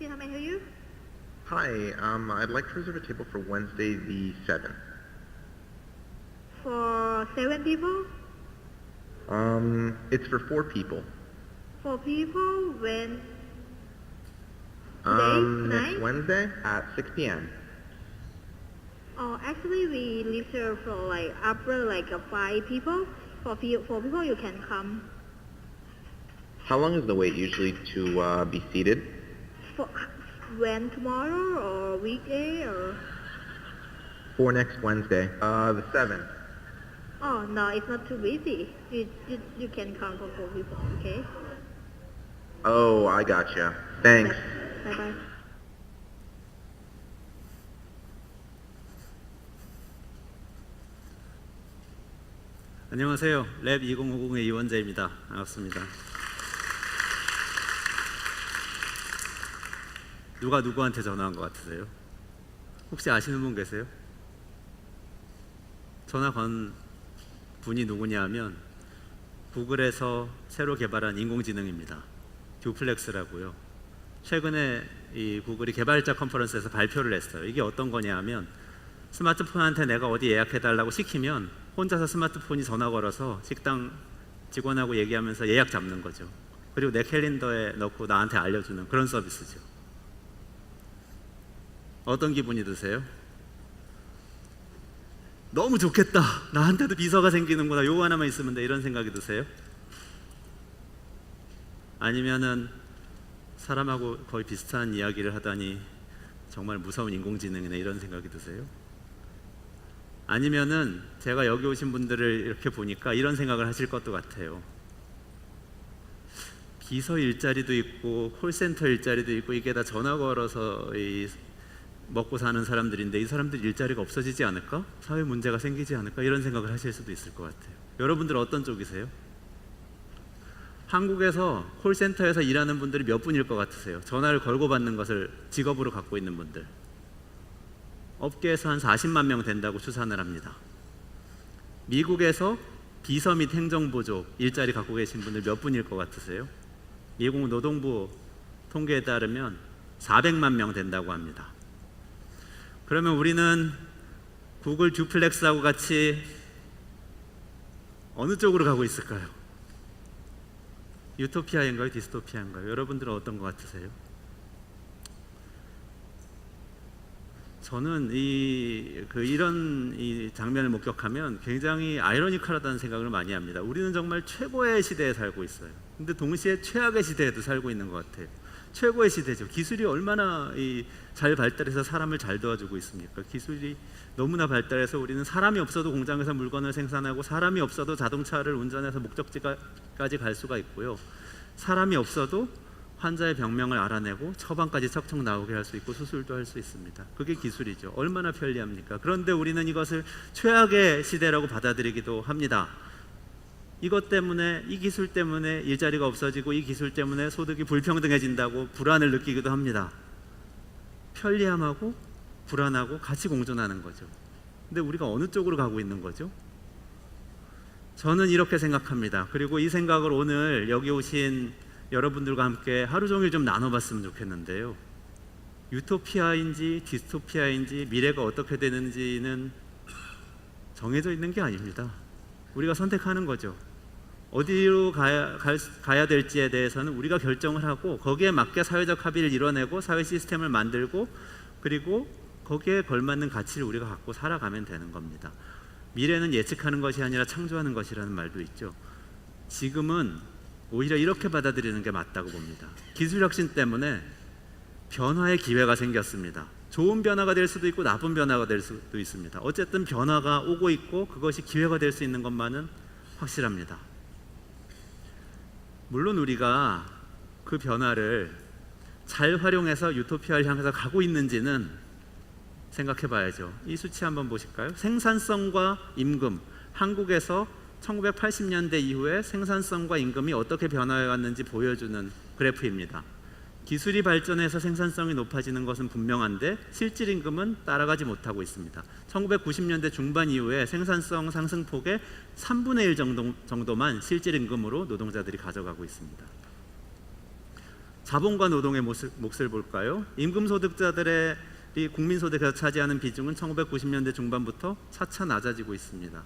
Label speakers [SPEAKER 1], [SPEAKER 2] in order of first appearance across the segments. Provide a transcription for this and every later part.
[SPEAKER 1] See how may I help you?
[SPEAKER 2] Hi, I'd like to reserve a table for Wednesday the 7th.
[SPEAKER 1] For 7 people?
[SPEAKER 2] It's for 4 people.
[SPEAKER 1] 4 people when?
[SPEAKER 2] Next
[SPEAKER 1] Tonight?
[SPEAKER 2] Wednesday at 6 p.m.
[SPEAKER 1] Oh, actually we reserve for like upper like 5 people. For 4 people you can come.
[SPEAKER 2] How long is the wait usually to be seated?
[SPEAKER 1] For when, tomorrow or weekday or?
[SPEAKER 2] For next Wednesday, the 7th.
[SPEAKER 1] Oh no, it's not too busy. You can come for 4 people, okay?
[SPEAKER 2] Oh, I gotcha. Thanks.
[SPEAKER 1] Bye bye.
[SPEAKER 3] 안녕하세요. 랩 2050의 이원재입니다. 반갑습니다. 누가 누구한테 전화한 것 같으세요? 혹시 아시는 분 계세요? 전화 건 분이 누구냐 하면 구글에서 새로 개발한 인공지능입니다. 듀플렉스라고요. 최근에 이 구글이 개발자 컨퍼런스에서 발표를 했어요. 이게 어떤 거냐 하면 스마트폰한테 내가 어디 예약해달라고 시키면 혼자서 스마트폰이 전화 걸어서 식당 직원하고 얘기하면서 예약 잡는 거죠. 그리고 내 캘린더에 넣고 나한테 알려주는 그런 서비스죠. 어떤 기분이 드세요? 너무 좋겠다. 나한테도 비서가 생기는구나. 요거 하나만 있으면 돼. 이런 생각이 드세요? 아니면은 사람하고 거의 비슷한 이야기를 하다니 정말 무서운 인공지능이네. 이런 생각이 드세요? 아니면은 제가 여기 오신 분들을 이렇게 보니까 이런 생각을 하실 것도 같아요. 비서 일자리도 있고 콜센터 일자리도 있고 이게 다 전화 걸어서 먹고 사는 사람들인데 이 사람들 일자리가 없어지지 않을까? 사회 문제가 생기지 않을까? 이런 생각을 하실 수도 있을 것 같아요. 여러분들 어떤 쪽이세요? 한국에서 콜센터에서 일하는 분들이 몇 분일 것 같으세요? 전화를 걸고 받는 것을 직업으로 갖고 있는 분들. 업계에서 한 40만 명 된다고 추산을 합니다. 미국에서 비서 및 행정보조 일자리 갖고 계신 분들 몇 분일 것 같으세요? 미국 노동부 통계에 따르면 400만 명 된다고 합니다. 그러면 우리는 구글 듀플렉스하고 같이 어느 쪽으로 가고 있을까요? 유토피아인가요? 디스토피아인가요? 여러분들은 어떤 것 같으세요? 저는 이런 장면을 목격하면 굉장히 아이러니컬하다는 생각을 많이 합니다. 우리는 정말 최고의 시대에 살고 있어요. 근데 동시에 최악의 시대에도 살고 있는 것 같아요. 최고의 시대죠. 기술이 얼마나 잘 발달해서 사람을 잘 도와주고 있습니까? 기술이 너무나 발달해서 우리는 사람이 없어도 공장에서 물건을 생산하고 사람이 없어도 자동차를 운전해서 목적지까지 갈 수가 있고요. 사람이 없어도 환자의 병명을 알아내고 처방까지 척척 나오게 할 수 있고 수술도 할 수 있습니다. 그게 기술이죠. 얼마나 편리합니까? 그런데 우리는 이것을 최악의 시대라고 받아들이기도 합니다. 이것 때문에, 이 기술 때문에 일자리가 없어지고 이 기술 때문에 소득이 불평등해진다고 불안을 느끼기도 합니다. 편리함하고 불안하고 같이 공존하는 거죠. 근데 우리가 어느 쪽으로 가고 있는 거죠? 저는 이렇게 생각합니다. 그리고 이 생각을 오늘 여기 오신 여러분들과 함께 하루 종일 좀 나눠봤으면 좋겠는데요. 유토피아인지 디스토피아인지 미래가 어떻게 되는지는 정해져 있는 게 아닙니다. 우리가 선택하는 거죠. 어디로 가야 될지에 대해서는 우리가 결정을 하고 거기에 맞게 사회적 합의를 이뤄내고 사회 시스템을 만들고 그리고 거기에 걸맞는 가치를 우리가 갖고 살아가면 되는 겁니다. 미래는 예측하는 것이 아니라 창조하는 것이라는 말도 있죠. 지금은 오히려 이렇게 받아들이는 게 맞다고 봅니다. 기술 혁신 때문에 변화의 기회가 생겼습니다. 좋은 변화가 될 수도 있고 나쁜 변화가 될 수도 있습니다. 어쨌든 변화가 오고 있고 그것이 기회가 될 수 있는 것만은 확실합니다. 물론 우리가 그 변화를 잘 활용해서 유토피아를 향해서 가고 있는지는 생각해 봐야죠. 이 수치 한번 보실까요? 생산성과 임금, 한국에서 1980년대 이후에 생산성과 임금이 어떻게 변화해 왔는지 보여주는 그래프입니다. 기술이 발전해서 생산성이 높아지는 것은 분명한데 실질 임금은 따라가지 못하고 있습니다. 1990년대 중반 이후에 생산성 상승폭의 3분의 1 정도만 실질 임금으로 노동자들이 가져가고 있습니다. 자본과 노동의 몫을 볼까요? 임금 소득자들의 이 국민소득에서 차지하는 비중은 1990년대 중반부터 차차 낮아지고 있습니다.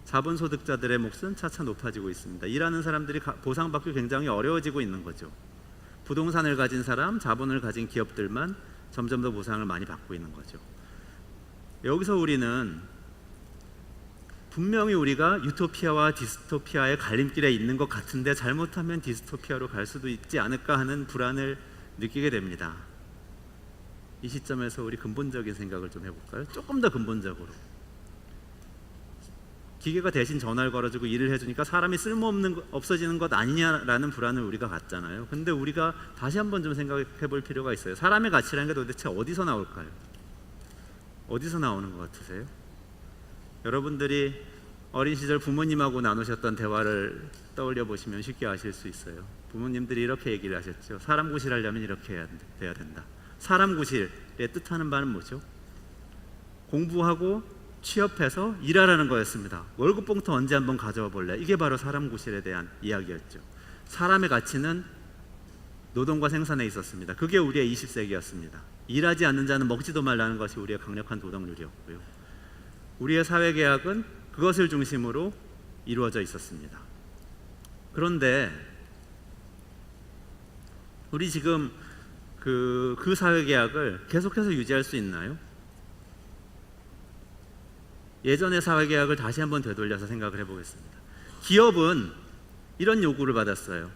[SPEAKER 3] 자본소득자들의 몫은 차차 높아지고 있습니다. 일하는 사람들이 보상받기 굉장히 어려워지고 있는 거죠. 부동산을 가진 사람, 자본을 가진 기업들만 점점 더 보상을 많이 받고 있는 거죠. 여기서 우리는 분명히 우리가 유토피아와 디스토피아의 갈림길에 있는 것 같은데 잘못하면 디스토피아로 갈 수도 있지 않을까 하는 불안을 느끼게 됩니다. 이 시점에서 우리 근본적인 생각을 좀 해볼까요? 조금 더 근본적으로. 기계가 대신 전화를 걸어주고 일을 해주니까 사람이 없어지는 것 아니냐라는 불안을 우리가 갖잖아요. 근데 우리가 다시 한번 좀 생각해 볼 필요가 있어요. 사람의 가치라는 게 도대체 어디서 나올까요? 어디서 나오는 것 같으세요? 여러분들이 어린 시절 부모님하고 나누셨던 대화를 떠올려 보시면 쉽게 아실 수 있어요. 부모님들이 이렇게 얘기를 하셨죠. 사람 구실하려면 이렇게 돼야 된다. 사람 구실의 뜻하는 바는 뭐죠? 공부하고 취업해서 일하라는 거였습니다. 월급 봉투 언제 한번 가져와 볼래? 이게 바로 사람 구실에 대한 이야기였죠. 사람의 가치는 노동과 생산에 있었습니다. 그게 우리의 20세기였습니다. 일하지 않는 자는 먹지도 말라는 것이 우리의 강력한 도덕률이었고요. 우리의 사회계약은 그것을 중심으로 이루어져 있었습니다. 그런데 우리 지금 그 사회계약을 계속해서 유지할 수 있나요? 예전의 사회계약을 다시 한번 되돌려서 생각을 해보겠습니다. 기업은 이런 요구를 받았어요.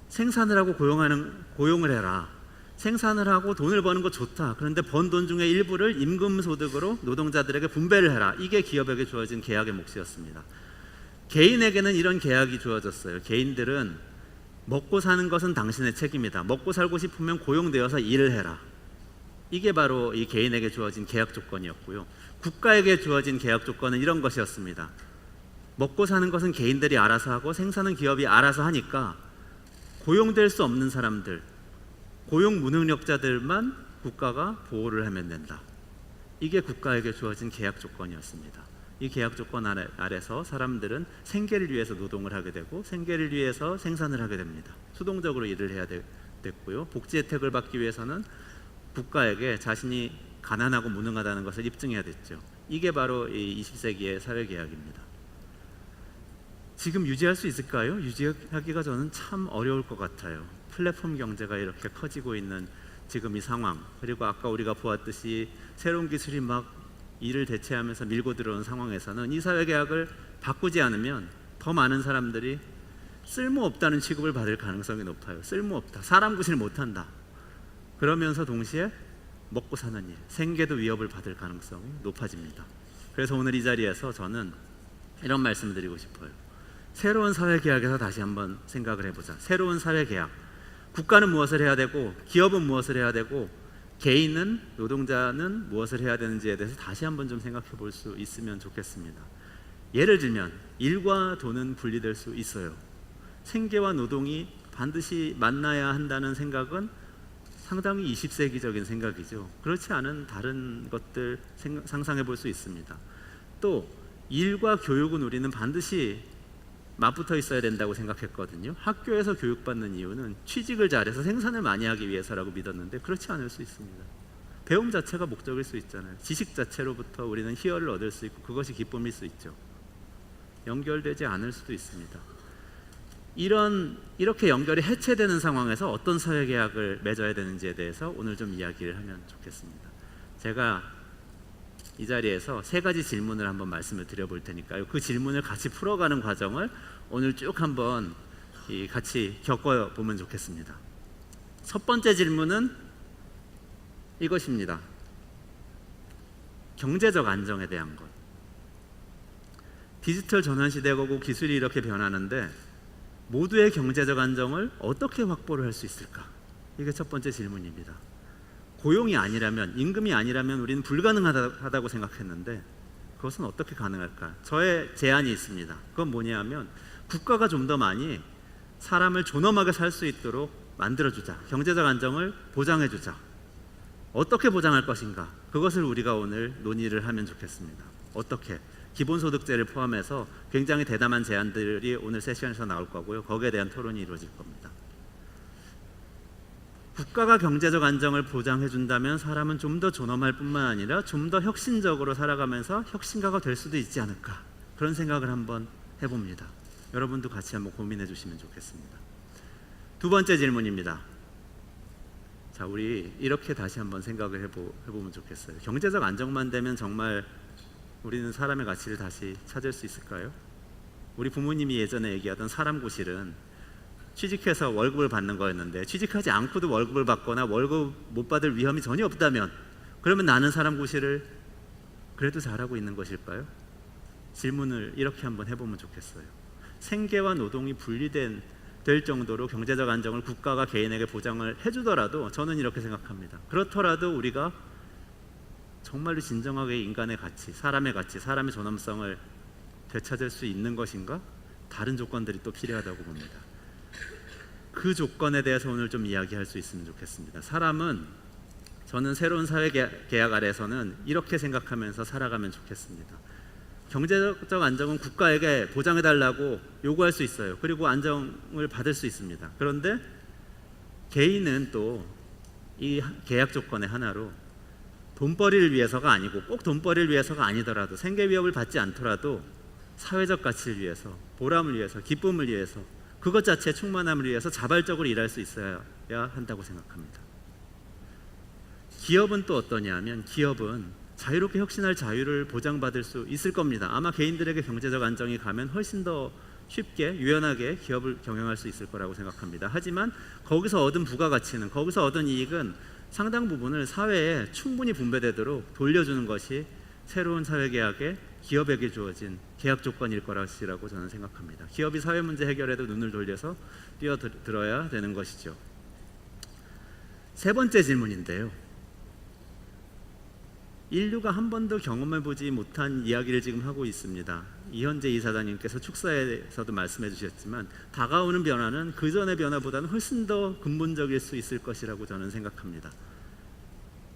[SPEAKER 3] 생산을 하고 고용을 해라. 생산을 하고 돈을 버는 거 좋다. 그런데 번 돈 중에 일부를 임금소득으로 노동자들에게 분배를 해라. 이게 기업에게 주어진 계약의 몫이었습니다. 개인에게는 이런 계약이 주어졌어요. 개인들은 먹고 사는 것은 당신의 책임이다. 먹고 살고 싶으면 고용되어서 일을 해라. 이게 바로 이 개인에게 주어진 계약 조건이었고요. 국가에게 주어진 계약 조건은 이런 것이었습니다. 먹고 사는 것은 개인들이 알아서 하고 생산은 기업이 알아서 하니까 고용될 수 없는 사람들, 고용 무능력자들만 국가가 보호를 하면 된다. 이게 국가에게 주어진 계약 조건이었습니다. 이 계약 조건 아래서 사람들은 생계를 위해서 노동을 하게 되고 생계를 위해서 생산을 하게 됩니다. 수동적으로 일을 해야 됐고요. 복지 혜택을 받기 위해서는 국가에게 자신이 가난하고 무능하다는 것을 입증해야 됐죠. 이게 바로 이 20세기의 사회계약입니다. 지금 유지할 수 있을까요? 유지하기가 저는 참 어려울 것 같아요. 플랫폼 경제가 이렇게 커지고 있는 지금 이 상황, 그리고 아까 우리가 보았듯이 새로운 기술이 막 일을 대체하면서 밀고 들어오는 상황에서는 이 사회계약을 바꾸지 않으면 더 많은 사람들이 쓸모없다는 취급을 받을 가능성이 높아요. 쓸모없다, 사람 구실 못한다. 그러면서 동시에 먹고 사는 일, 생계도 위협을 받을 가능성이 높아집니다. 그래서 오늘 이 자리에서 저는 이런 말씀을 드리고 싶어요. 새로운 사회계약에서 다시 한번 생각을 해보자. 새로운 사회계약. 국가는 무엇을 해야 되고 기업은 무엇을 해야 되고 개인은, 노동자는 무엇을 해야 되는지에 대해서 다시 한번 좀 생각해 볼 수 있으면 좋겠습니다. 예를 들면 일과 돈은 분리될 수 있어요. 생계와 노동이 반드시 만나야 한다는 생각은 상당히 20세기적인 생각이죠. 그렇지 않은 다른 것들 상상해 볼 수 있습니다. 또 일과 교육은 우리는 반드시 맞붙어 있어야 된다고 생각했거든요. 학교에서 교육받는 이유는 취직을 잘해서 생산을 많이 하기 위해서라고 믿었는데 그렇지 않을 수 있습니다. 배움 자체가 목적일 수 있잖아요. 지식 자체로부터 우리는 희열을 얻을 수 있고 그것이 기쁨일 수 있죠. 연결되지 않을 수도 있습니다. 이렇게 연결이 해체되는 상황에서 어떤 사회계약을 맺어야 되는지에 대해서 오늘 좀 이야기를 하면 좋겠습니다. 제가 이 자리에서 세 가지 질문을 한번 말씀을 드려볼 테니까요. 그 질문을 같이 풀어가는 과정을 오늘 쭉 한번 같이 겪어보면 좋겠습니다. 첫 번째 질문은 이것입니다. 경제적 안정에 대한 것. 디지털 전환 시대고 기술이 이렇게 변하는데 모두의 경제적 안정을 어떻게 확보를 할 수 있을까? 이게 첫 번째 질문입니다. 고용이 아니라면, 임금이 아니라면 우리는 불가능하다고 생각했는데 그것은 어떻게 가능할까? 저의 제안이 있습니다. 그건 뭐냐 하면 국가가 좀 더 많이 사람을 존엄하게 살 수 있도록 만들어주자. 경제적 안정을 보장해주자. 어떻게 보장할 것인가? 그것을 우리가 오늘 논의를 하면 좋겠습니다. 어떻게? 기본소득제를 포함해서 굉장히 대담한 제안들이 오늘 세션에서 나올 거고요. 거기에 대한 토론이 이루어질 겁니다. 국가가 경제적 안정을 보장해 준다면 사람은 좀 더 존엄할 뿐만 아니라 좀 더 혁신적으로 살아가면서 혁신가가 될 수도 있지 않을까, 그런 생각을 한번 해봅니다. 여러분도 같이 한번 고민해 주시면 좋겠습니다. 두 번째 질문입니다. 자, 우리 이렇게 다시 한번 생각을 해보면 좋겠어요. 경제적 안정만 되면 정말 우리는 사람의 가치를 다시 찾을 수 있을까요? 우리 부모님이 예전에 얘기하던 사람 고실은 취직해서 월급을 받는 거였는데, 취직하지 않고도 월급을 받거나 월급 못 받을 위험이 전혀 없다면, 그러면 나는 사람 고실을 그래도 잘하고 있는 것일까요? 질문을 이렇게 한번 해보면 좋겠어요. 생계와 노동이 분리될 정도로 경제적 안정을 국가가 개인에게 보장을 해주더라도 저는 이렇게 생각합니다. 그렇더라도 우리가 정말로 진정하게 인간의 가치, 사람의 존엄성을 되찾을 수 있는 것인가? 다른 조건들이 또 필요하다고 봅니다. 그 조건에 대해서 오늘 좀 이야기할 수 있으면 좋겠습니다. 사람은, 저는 새로운 사회 계약 아래서는 이렇게 생각하면서 살아가면 좋겠습니다. 경제적 안정은 국가에게 보장해달라고 요구할 수 있어요. 그리고 안정을 받을 수 있습니다. 그런데 개인은 또 이 계약 조건의 하나로 돈벌이를 위해서가 아니고, 꼭 돈벌이를 위해서가 아니더라도, 생계 위협을 받지 않더라도 사회적 가치를 위해서, 보람을 위해서, 기쁨을 위해서, 그것 자체의 충만함을 위해서 자발적으로 일할 수 있어야 한다고 생각합니다. 기업은 또 어떠냐 하면, 기업은 자유롭게 혁신할 자유를 보장받을 수 있을 겁니다. 아마 개인들에게 경제적 안정이 가면 훨씬 더 쉽게 유연하게 기업을 경영할 수 있을 거라고 생각합니다. 하지만 거기서 얻은 부가가치는, 거기서 얻은 이익은 상당 부분을 사회에 충분히 분배되도록 돌려주는 것이 새로운 사회계약에 기업에게 주어진 계약 조건일 것이라고 저는 생각합니다. 기업이 사회 문제 해결에도 눈을 돌려서 뛰어들어야 되는 것이죠. 세 번째 질문인데요. 인류가 한 번도 경험해보지 못한 이야기를 지금 하고 있습니다. 이현재 이사장님께서 축사에서도 말씀해 주셨지만, 다가오는 변화는 그 전의 변화보다는 훨씬 더 근본적일 수 있을 것이라고 저는 생각합니다.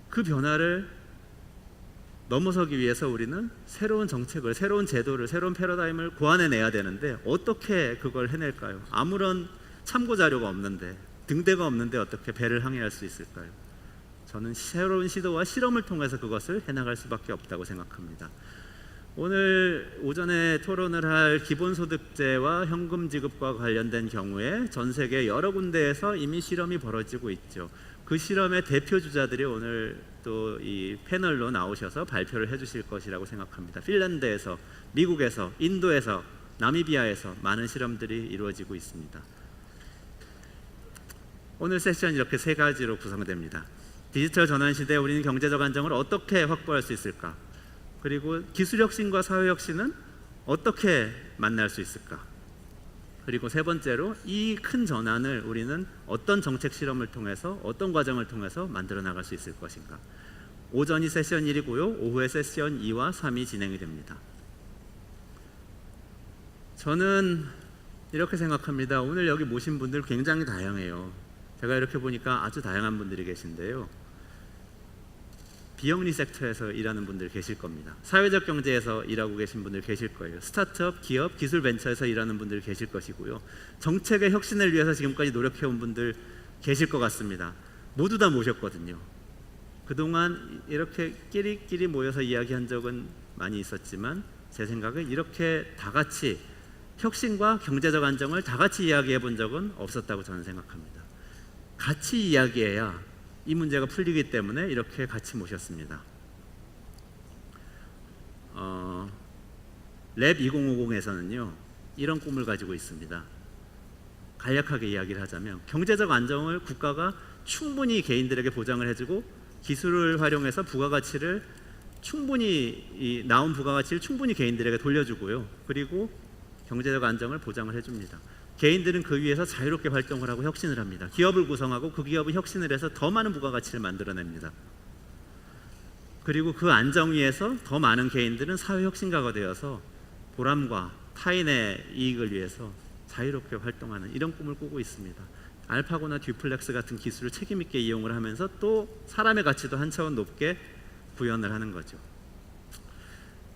[SPEAKER 3] 그 변화를 넘어서기 위해서 우리는 새로운 정책을, 새로운 제도를, 새로운 패러다임을 고안해내야 되는데, 어떻게 그걸 해낼까요? 아무런 참고 자료가 없는데, 등대가 없는데 어떻게 배를 항해할 수 있을까요? 저는 새로운 시도와 실험을 통해서 그것을 해나갈 수밖에 없다고 생각합니다. 오늘 오전에 토론을 할 기본소득제와 현금 지급과 관련된 경우에 전 세계 여러 군데에서 이미 실험이 벌어지고 있죠. 그 실험의 대표 주자들이 오늘 또 이 패널로 나오셔서 발표를 해주실 것이라고 생각합니다. 핀란드에서, 미국에서, 인도에서, 나미비아에서 많은 실험들이 이루어지고 있습니다. 오늘 세션 이렇게 세 가지로 구성됩니다. 디지털 전환 시대에 우리는 경제적 안정을 어떻게 확보할 수 있을까? 그리고 기술 혁신과 사회 혁신은 어떻게 만날 수 있을까? 그리고 세 번째로, 이 큰 전환을 우리는 어떤 정책 실험을 통해서, 어떤 과정을 통해서 만들어 나갈 수 있을 것인가? 오전이 세션 1이고요. 오후에 세션 2와 3이 진행이 됩니다. 저는 이렇게 생각합니다. 오늘 여기 모신 분들 굉장히 다양해요. 제가 이렇게 보니까 아주 다양한 분들이 계신데요. 비영리 섹터에서 일하는 분들 계실 겁니다. 사회적 경제에서 일하고 계신 분들 계실 거예요. 스타트업, 기업, 기술 벤처에서 일하는 분들 계실 것이고요. 정책의 혁신을 위해서 지금까지 노력해온 분들 계실 것 같습니다. 모두 다 모셨거든요. 그동안 이렇게 끼리끼리 모여서 이야기한 적은 많이 있었지만, 제 생각에 이렇게 다 같이 혁신과 경제적 안정을 다 같이 이야기해 본 적은 없었다고 저는 생각합니다. 같이 이야기해야 이 문제가 풀리기 때문에 이렇게 같이 모셨습니다. 랩 2050에서는요, 이런 꿈을 가지고 있습니다. 간략하게 이야기를 하자면, 경제적 안정을 국가가 충분히 개인들에게 보장을 해주고, 기술을 활용해서 부가가치를 충분히, 나온 부가가치를 충분히 개인들에게 돌려주고요. 그리고 경제적 안정을 보장을 해줍니다. 개인들은 그 위에서 자유롭게 활동을 하고 혁신을 합니다. 기업을 구성하고 그 기업은 혁신을 해서 더 많은 부가가치를 만들어냅니다. 그리고 그 안정 위에서 더 많은 개인들은 사회혁신가가 되어서 보람과 타인의 이익을 위해서 자유롭게 활동하는 이런 꿈을 꾸고 있습니다. 알파고나 듀플렉스 같은 기술을 책임 있게 이용을 하면서 또 사람의 가치도 한 차원 높게 구현을 하는 거죠.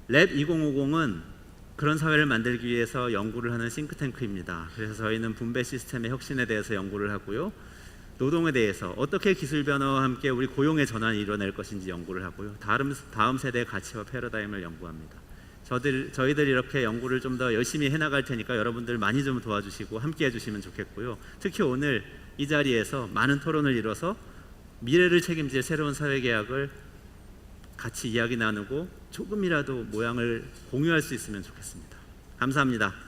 [SPEAKER 3] 랩 2050은 그런 사회를 만들기 위해서 연구를 하는 싱크탱크입니다. 그래서 저희는 분배 시스템의 혁신에 대해서 연구를 하고요. 노동에 대해서 어떻게 기술 변화와 함께 우리 고용의 전환을 이뤄낼 것인지 연구를 하고요. 다음 세대의 가치와 패러다임을 연구합니다. 저희들 이렇게 연구를 좀 더 열심히 해나갈 테니까 여러분들 많이 좀 도와주시고 함께 해주시면 좋겠고요. 특히 오늘 이 자리에서 많은 토론을 이뤄서 미래를 책임질 새로운 사회계약을 같이 이야기 나누고 조금이라도 모양을 공유할 수 있으면 좋겠습니다. 감사합니다.